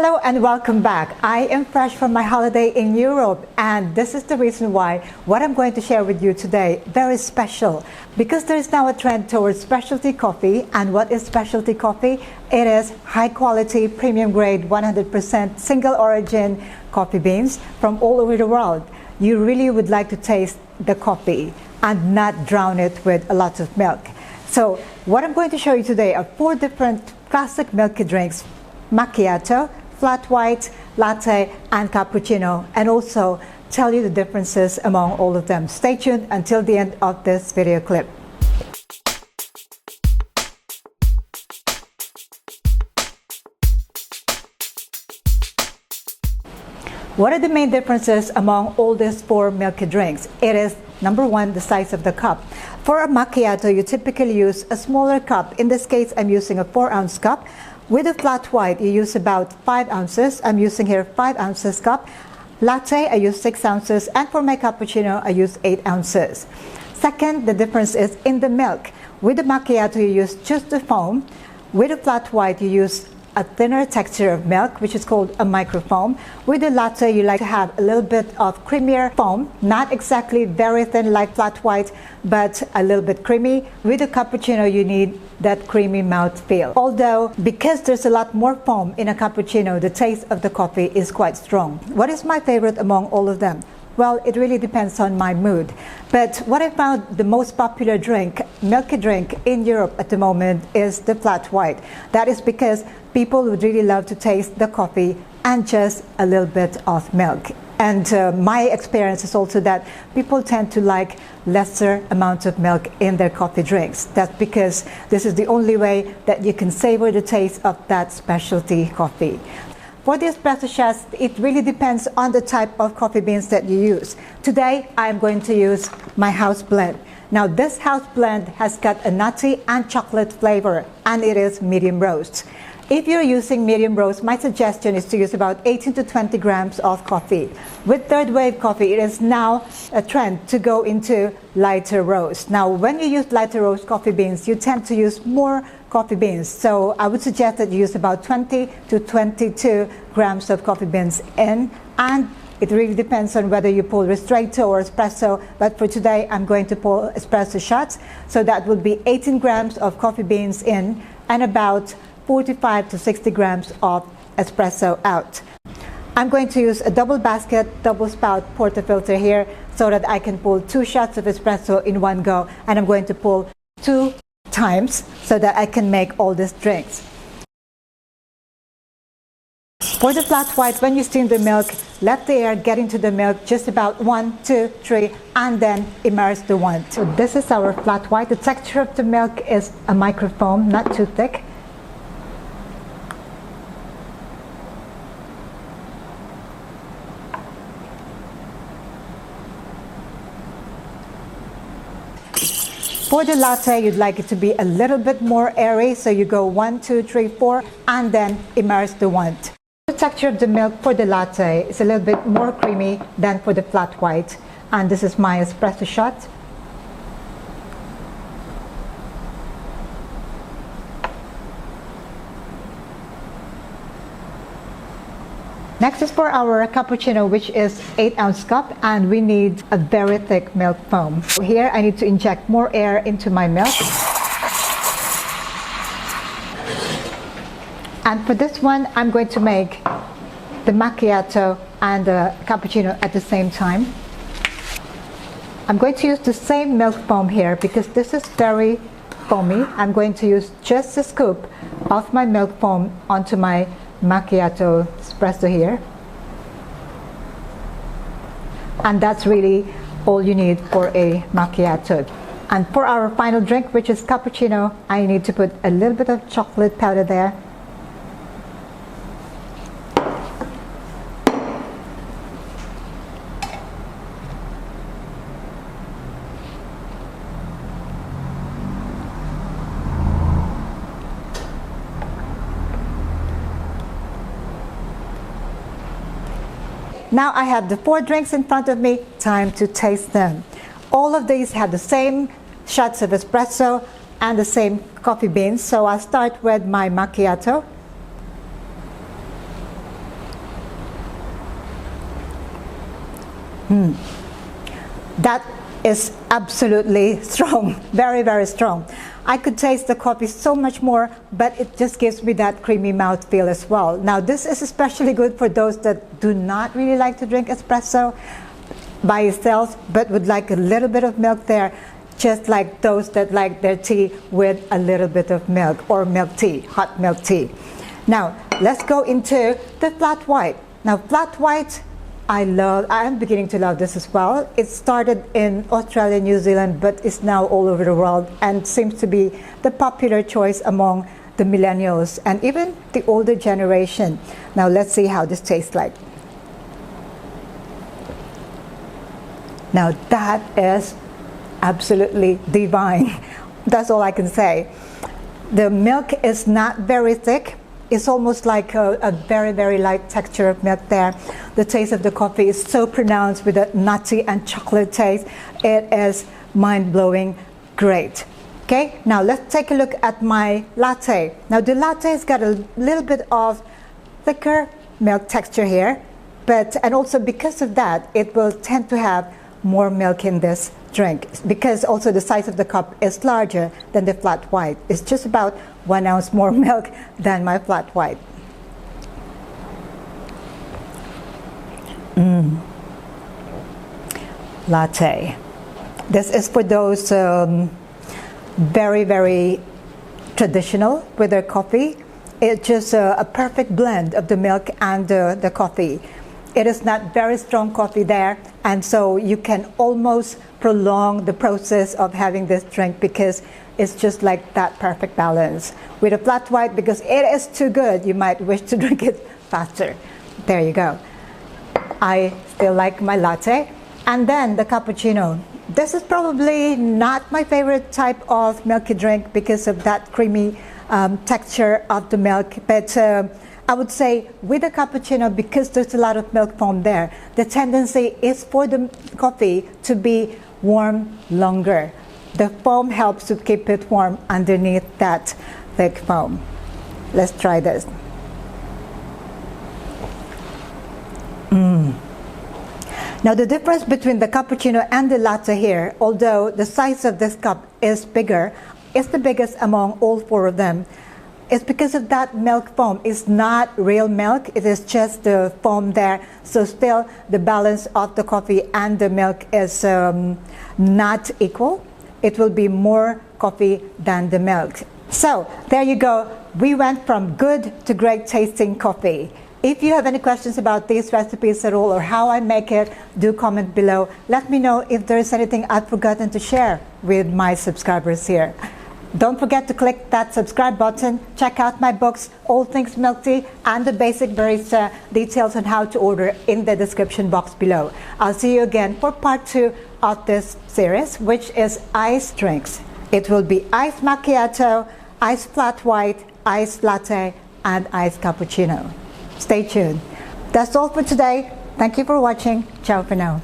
Hello and welcome back. I am fresh from my holiday in Europe, and this is the reason why what I'm going to share with you today very special, because there is now a trend towards specialty coffee. And what is specialty coffee? It is high quality, premium grade, 100% single origin coffee beans from all over the world. You really would like to taste the coffee and not drown it with a lot of milk. So what I'm going to show you today are 4 different classic milky drinks: macchiato, flat white, latte, and cappuccino, and also tell you the differences among all of them. Stay tuned until the end of this video clip. What are the main differences among all these 4 milky drinks? It is, number 1, the size of the cup. For a macchiato, you typically use a smaller cup. In this case, I'm using a 4-ounce cup. With a flat white, you use about 5 ounces. I'm using here 5 ounces cup. Latte, I use 6 ounces. And for my cappuccino, I use 8 ounces. Second, the difference is in the milk. With the macchiato, you use just the foam. With a flat white, you use a thinner texture of milk, which is called a microfoam. With the latte, you like to have a little bit of creamier foam, not exactly very thin like flat white, but a little bit creamy. With the cappuccino, you need that creamy mouth feel. Although, because there's a lot more foam in a cappuccino, the taste of the coffee is quite strong. What is my favorite among all of them? Well, it really depends on my mood. But what I found the most popular drink, milky drink in Europe at the moment is the flat white. That is because people would really love to taste the coffee and just a little bit of milk. And my experience is also that people tend to like lesser amounts of milk in their coffee drinks. That's because this is the only way that you can savor the taste of that specialty coffee. For the espresso shots, it really depends on the type of coffee beans that you use. Today, I'm going to use my house blend. Now, this house blend has got a nutty and chocolate flavor, and it is medium roast. If you're using medium roast, my suggestion is to use about 18 to 20 grams of coffee. With third wave coffee, it is now a trend to go into lighter roast. Now, when you use lighter roast coffee beans, you tend to use more coffee beans. So I would suggest that you use about 20 to 22 grams of coffee beans in, and it really depends on whether you pull ristretto or espresso, but for today I'm going to pull espresso shots. So that would be 18 grams of coffee beans in and about 45 to 60 grams of espresso out. I'm going to use a double basket, double spout portafilter here so that I can pull 2 shots of espresso in one go, and I'm going to pull 2 times so that I can make all these drinks. For the flat white, when you steam the milk, let the air get into the milk just about 1, 2, 3, and then immerse the wand. So this is our flat white. The texture of the milk is a microfoam, not too thick. For the latte, you'd like it to be a little bit more airy, so you go 1, 2, 3, 4, and then immerse the wand. The texture of the milk for the latte is a little bit more creamy than for the flat white, and this is my espresso shot. Next is for our cappuccino, which is 8-ounce cup, and we need a very thick milk foam. Here I need to inject more air into my milk. And for this one, I'm going to make the macchiato and the cappuccino at the same time. I'm going to use the same milk foam here because this is very foamy. I'm going to use just a scoop of my milk foam onto my macchiato espresso here, and that's really all you need for a macchiato. And for our final drink, which is cappuccino, I need to put a little bit of chocolate powder there. Now I have the 4 drinks in front of me, time to taste them. All of these have the same shots of espresso and the same coffee beans, so I'll start with my macchiato. That is absolutely strong, very, very strong. I could taste the coffee so much more, but it just gives me that creamy mouthfeel as well. Now, this is especially good for those that do not really like to drink espresso by itself, but would like a little bit of milk there, just like those that like their tea with a little bit of milk, or milk tea, hot milk tea. Now, let's go into the flat white. Now, flat white, I am beginning to love this as well. It started in Australia, New Zealand, but is now all over the world and seems to be the popular choice among the millennials and even the older generation. Now, let's see how this tastes like. Now, that is absolutely divine. That's all I can say. The milk is not very thick. It's almost like a very, very light texture of milk there. The taste of the coffee is so pronounced with a nutty and chocolate taste. It is mind-blowing great. Okay, now let's take a look at my latte. Now the latte has got a little bit of thicker milk texture here, and also because of that, it will tend to have more milk in this drink, because also the size of the cup is larger than the flat white. It's just about 1 ounce more milk than my flat white. Latte. This is for those very, very traditional with their coffee. It's just a perfect blend of the milk and the coffee. It is not very strong coffee there, and so you can almost prolong the process of having this drink because it's just like that perfect balance. With a flat white, because it is too good, you might wish to drink it faster. There you go. I still like my latte. And then the cappuccino. This is probably not my favorite type of milky drink because of that creamy texture of the milk, but I would say with a cappuccino, because there's a lot of milk foam there, the tendency is for the coffee to be warm longer. The foam helps to keep it warm underneath that thick foam. Let's try this. Now the difference between the cappuccino and the latte here, although the size of this cup is bigger, it's the biggest among all four of them. It's because of that milk foam. It's not real milk, it is just the foam there. So still the balance of the coffee and the milk is not equal. It will be more coffee than the milk. So there you go. We went from good to great tasting coffee. If you have any questions about these recipes at all or how I make it, do comment below. Let me know if there is anything I've forgotten to share with my subscribers here. Don't forget to click that subscribe button. Check out my books, All Things Milk Tea and the Basic Barista, details on how to order in the description box below. I'll see you again for part 2 of this series, which is iced drinks. It will be iced macchiato, iced flat white, iced latte, and iced cappuccino. Stay tuned. That's all for today. Thank you for watching. Ciao for now.